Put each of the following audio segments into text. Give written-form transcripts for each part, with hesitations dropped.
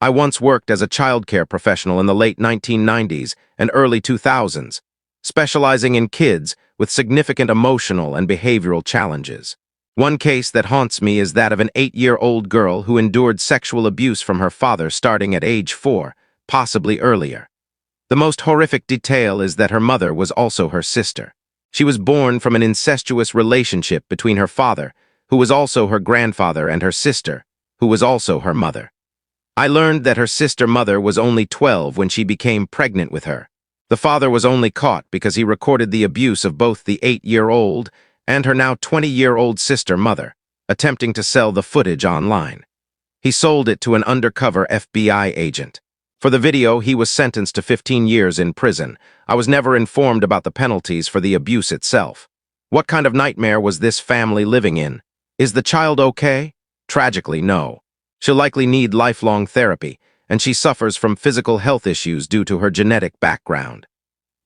I once worked as a childcare professional in the late 1990s and early 2000s, specializing in kids with significant emotional and behavioral challenges. One case that haunts me is that of an 8-year-old girl who endured sexual abuse from her father starting at age 4, possibly earlier. The most horrific detail is that her mother was also her sister. She was born from an incestuous relationship between her father, who was also her grandfather, and her sister, who was also her mother. I learned that her sister mother was only 12 when she became pregnant with her. The father was only caught because he recorded the abuse of both the 8-year-old and her now 20-year-old sister mother, attempting to sell the footage online. He sold it to an undercover FBI agent. For the video, he was sentenced to 15 years in prison. I was never informed about the penalties for the abuse itself. What kind of nightmare was this family living in? Is the child okay? Tragically, no. She'll likely need lifelong therapy, and she suffers from physical health issues due to her genetic background.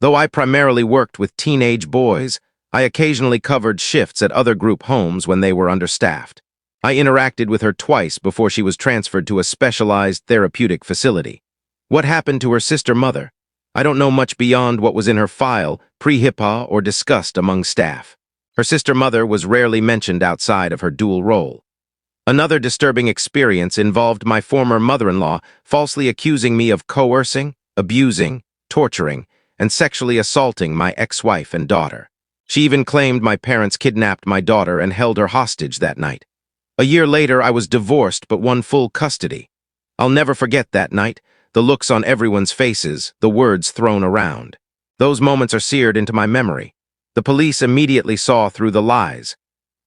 Though I primarily worked with teenage boys, I occasionally covered shifts at other group homes when they were understaffed. I interacted with her twice before she was transferred to a specialized therapeutic facility. What happened to her sister mother? I don't know much beyond what was in her file, pre-HIPAA, or discussed among staff. Her sister mother was rarely mentioned outside of her dual role. Another disturbing experience involved my former mother-in-law falsely accusing me of coercing, abusing, torturing, and sexually assaulting my ex-wife and daughter. She even claimed my parents kidnapped my daughter and held her hostage that night. A year later, I was divorced but won full custody. I'll never forget that night, the looks on everyone's faces, the words thrown around. Those moments are seared into my memory. The police immediately saw through the lies.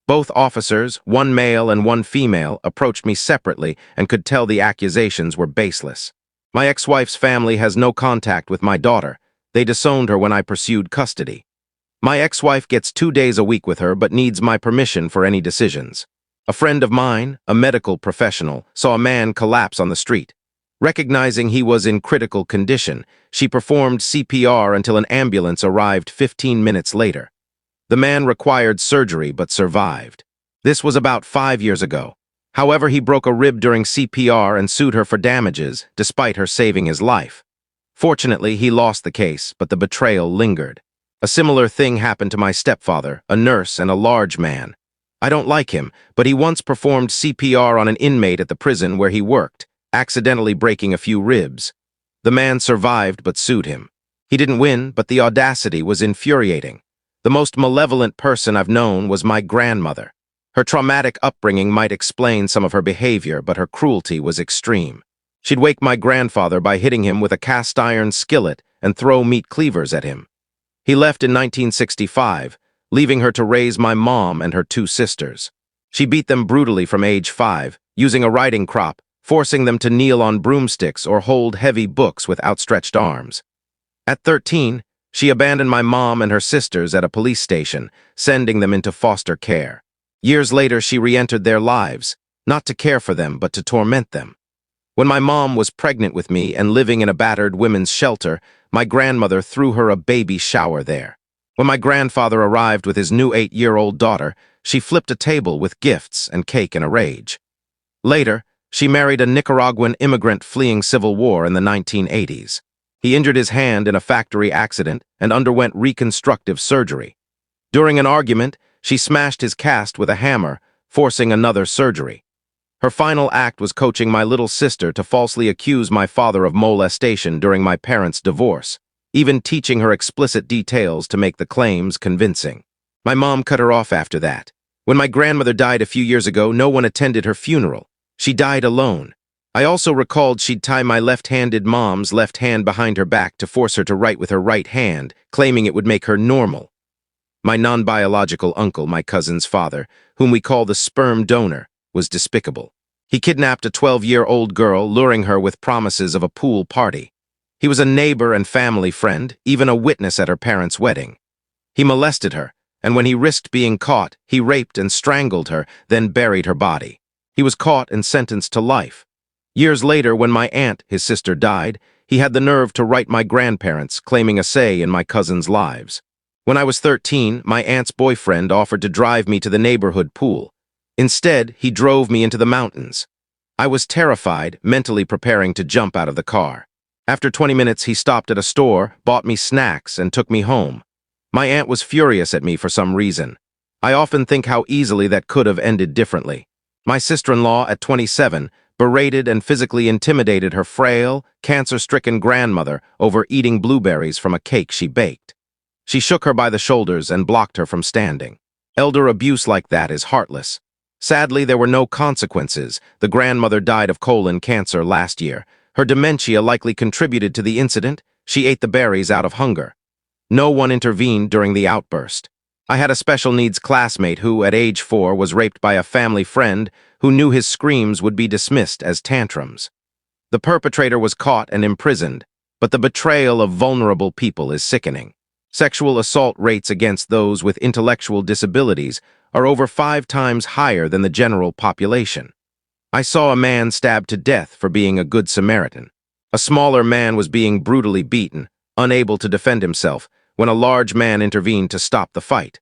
Both officers, one male and one female, approached me separately and could tell the accusations were baseless. My ex-wife's family has no contact with my daughter. They disowned her when I pursued custody. My ex-wife gets 2 days a week with her but needs my permission for any decisions. A friend of mine, a medical professional, saw a man collapse on the street. Recognizing he was in critical condition, she performed CPR until an ambulance arrived 15 minutes later. The man required surgery but survived. This was about 5 years ago. However, he broke a rib during CPR and sued her for damages, despite her saving his life. Fortunately, he lost the case, but the betrayal lingered. A similar thing happened to my stepfather, a nurse and a large man. I don't like him, but he once performed CPR on an inmate at the prison where he worked, accidentally breaking a few ribs. The man survived but sued him. He didn't win, but the audacity was infuriating. The most malevolent person I've known was my grandmother. Her traumatic upbringing might explain some of her behavior, but her cruelty was extreme. She'd wake my grandfather by hitting him with a cast-iron skillet and throw meat cleavers at him. He left in 1965, leaving her to raise my mom and her 2 sisters. She beat them brutally from age 5, using a riding crop, forcing them to kneel on broomsticks or hold heavy books with outstretched arms. At 13, she abandoned my mom and her sisters at a police station, sending them into foster care. Years later, she re-entered their lives, not to care for them, but to torment them. When my mom was pregnant with me and living in a battered women's shelter, my grandmother threw her a baby shower there. When my grandfather arrived with his new 8-year-old daughter, she flipped a table with gifts and cake in a rage. Later, she married a Nicaraguan immigrant fleeing civil war in the 1980s. He injured his hand in a factory accident and underwent reconstructive surgery. During an argument, she smashed his cast with a hammer, forcing another surgery. Her final act was coaching my little sister to falsely accuse my father of molestation during my parents' divorce, even teaching her explicit details to make the claims convincing. My mom cut her off after that. When my grandmother died a few years ago, no one attended her funeral. She died alone. I also recalled she'd tie my left-handed mom's left hand behind her back to force her to write with her right hand, claiming it would make her normal. My non-biological uncle, my cousin's father, whom we call the sperm donor, was despicable. He kidnapped a 12-year-old girl, luring her with promises of a pool party. He was a neighbor and family friend, even a witness at her parents' wedding. He molested her, and when he risked being caught, he raped and strangled her, then buried her body. He was caught and sentenced to life. Years later, when my aunt, his sister, died, he had the nerve to write my grandparents, claiming a say in my cousins' lives. When I was 13, my aunt's boyfriend offered to drive me to the neighborhood pool. Instead, he drove me into the mountains. I was terrified, mentally preparing to jump out of the car. After 20 minutes, he stopped at a store, bought me snacks, and took me home. My aunt was furious at me for some reason. I often think how easily that could have ended differently. My sister-in-law, at 27, berated and physically intimidated her frail, cancer-stricken grandmother over eating blueberries from a cake she baked. She shook her by the shoulders and blocked her from standing. Elder abuse like that is heartless. Sadly, there were no consequences. The grandmother died of colon cancer last year. Her dementia likely contributed to the incident. She ate the berries out of hunger. No one intervened during the outburst. I had a special needs classmate who, at age 4, was raped by a family friend who knew his screams would be dismissed as tantrums. The perpetrator was caught and imprisoned, but the betrayal of vulnerable people is sickening. Sexual assault rates against those with intellectual disabilities are over 5 times higher than the general population. I saw a man stabbed to death for being a good Samaritan. A smaller man was being brutally beaten, unable to defend himself, when a large man intervened to stop the fight.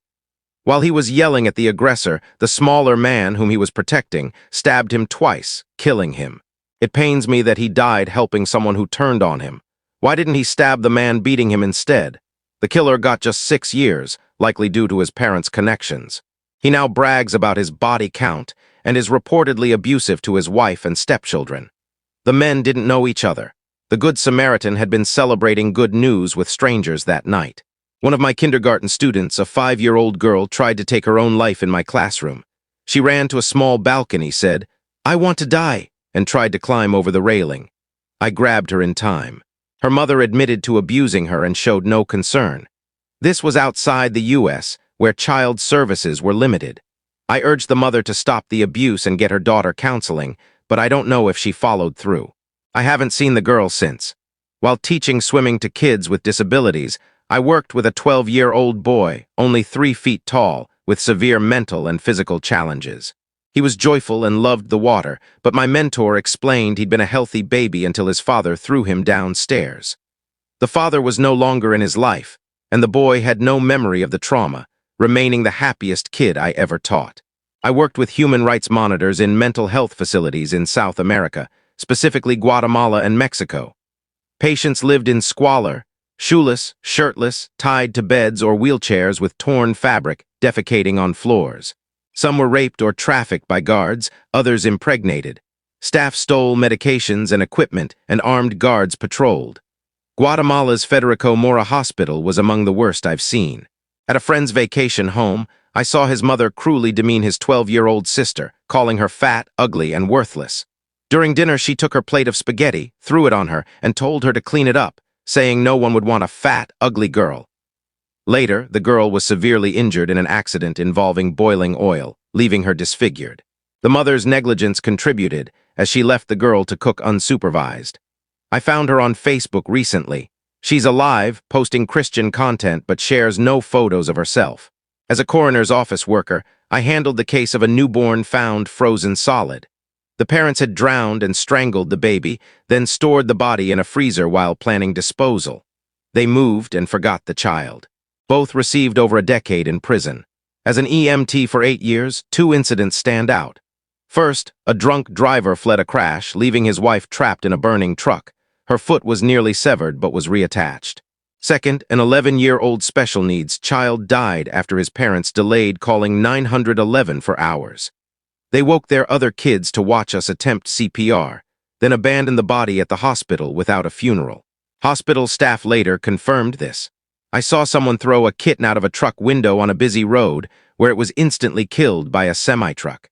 While he was yelling at the aggressor, the smaller man whom he was protecting stabbed him twice, killing him. It pains me that he died helping someone who turned on him. Why didn't he stab the man beating him instead? The killer got just 6 years, likely due to his parents' connections. He now brags about his body count and is reportedly abusive to his wife and stepchildren. The men didn't know each other. The Good Samaritan had been celebrating good news with strangers that night. One of my kindergarten students, a 5-year-old girl, tried to take her own life in my classroom. She ran to a small balcony, said, "I want to die," and tried to climb over the railing. I grabbed her in time. Her mother admitted to abusing her and showed no concern. This was outside the U.S., where child services were limited. I urged the mother to stop the abuse and get her daughter counseling, but I don't know if she followed through. I haven't seen the girl since. While teaching swimming to kids with disabilities, I worked with a 12-year-old boy, only 3 feet tall, with severe mental and physical challenges. He was joyful and loved the water, but my mentor explained he'd been a healthy baby until his father threw him downstairs. The father was no longer in his life, and the boy had no memory of the trauma, remaining the happiest kid I ever taught. I worked with human rights monitors in mental health facilities in South America, specifically Guatemala and Mexico. Patients lived in squalor, shoeless, shirtless, tied to beds or wheelchairs with torn fabric, defecating on floors. Some were raped or trafficked by guards, others impregnated. Staff stole medications and equipment, and armed guards patrolled. Guatemala's Federico Mora Hospital was among the worst I've seen. At a friend's vacation home, I saw his mother cruelly demean his 12-year-old sister, calling her fat, ugly, and worthless. During dinner, she took her plate of spaghetti, threw it on her, and told her to clean it up, saying no one would want a fat, ugly girl. Later, the girl was severely injured in an accident involving boiling oil, leaving her disfigured. The mother's negligence contributed, as she left the girl to cook unsupervised. I found her on Facebook recently. She's alive, posting Christian content, but shares no photos of herself. As a coroner's office worker, I handled the case of a newborn found frozen solid. The parents had drowned and strangled the baby, then stored the body in a freezer while planning disposal. They moved and forgot the child. Both received over a decade in prison. As an EMT for 8 years, 2 incidents stand out. First, a drunk driver fled a crash, leaving his wife trapped in a burning truck. Her foot was nearly severed but was reattached. Second, an 11-year-old special needs child died after his parents delayed calling 911 for hours. They woke their other kids to watch us attempt CPR, then abandoned the body at the hospital without a funeral. Hospital staff later confirmed this. I saw someone throw a kitten out of a truck window on a busy road, where it was instantly killed by a semi-truck.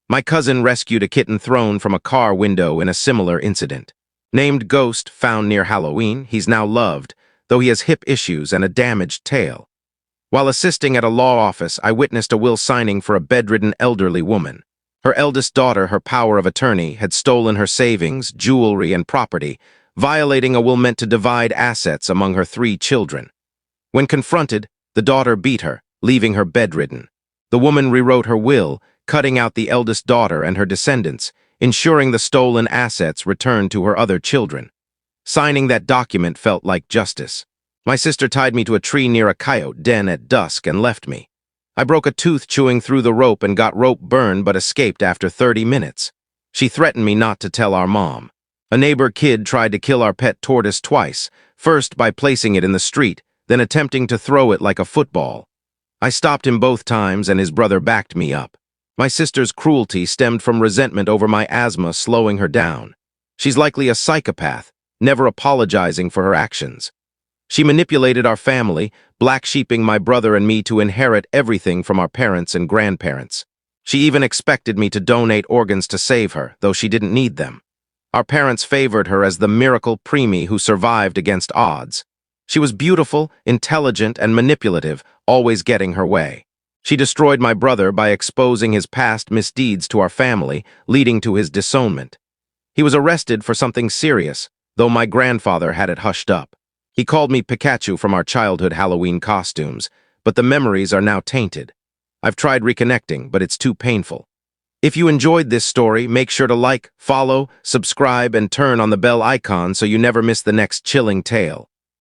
My cousin rescued a kitten thrown from a car window in a similar incident. Named Ghost, found near Halloween, he's now loved, though he has hip issues and a damaged tail. While assisting at a law office, I witnessed a will signing for a bedridden elderly woman. Her eldest daughter, her power of attorney, had stolen her savings, jewelry, and property, violating a will meant to divide assets among her 3 children. When confronted, the daughter beat her, leaving her bedridden. The woman rewrote her will, cutting out the eldest daughter and her descendants, ensuring the stolen assets returned to her other children. Signing that document felt like justice. My sister tied me to a tree near a coyote den at dusk and left me. I broke a tooth chewing through the rope and got rope burn but escaped after 30 minutes. She threatened me not to tell our mom. A neighbor kid tried to kill our pet tortoise twice, first by placing it in the street, then attempting to throw it like a football. I stopped him both times and his brother backed me up. My sister's cruelty stemmed from resentment over my asthma slowing her down. She's likely a psychopath, never apologizing for her actions. She manipulated our family, black-sheeping my brother and me to inherit everything from our parents and grandparents. She even expected me to donate organs to save her, though she didn't need them. Our parents favored her as the miracle preemie who survived against odds. She was beautiful, intelligent, and manipulative, always getting her way. She destroyed my brother by exposing his past misdeeds to our family, leading to his disownment. He was arrested for something serious, though my grandfather had it hushed up. He called me Pikachu from our childhood Halloween costumes, but the memories are now tainted. I've tried reconnecting, but it's too painful. If you enjoyed this story, make sure to like, follow, subscribe, and turn on the bell icon so you never miss the next chilling tale.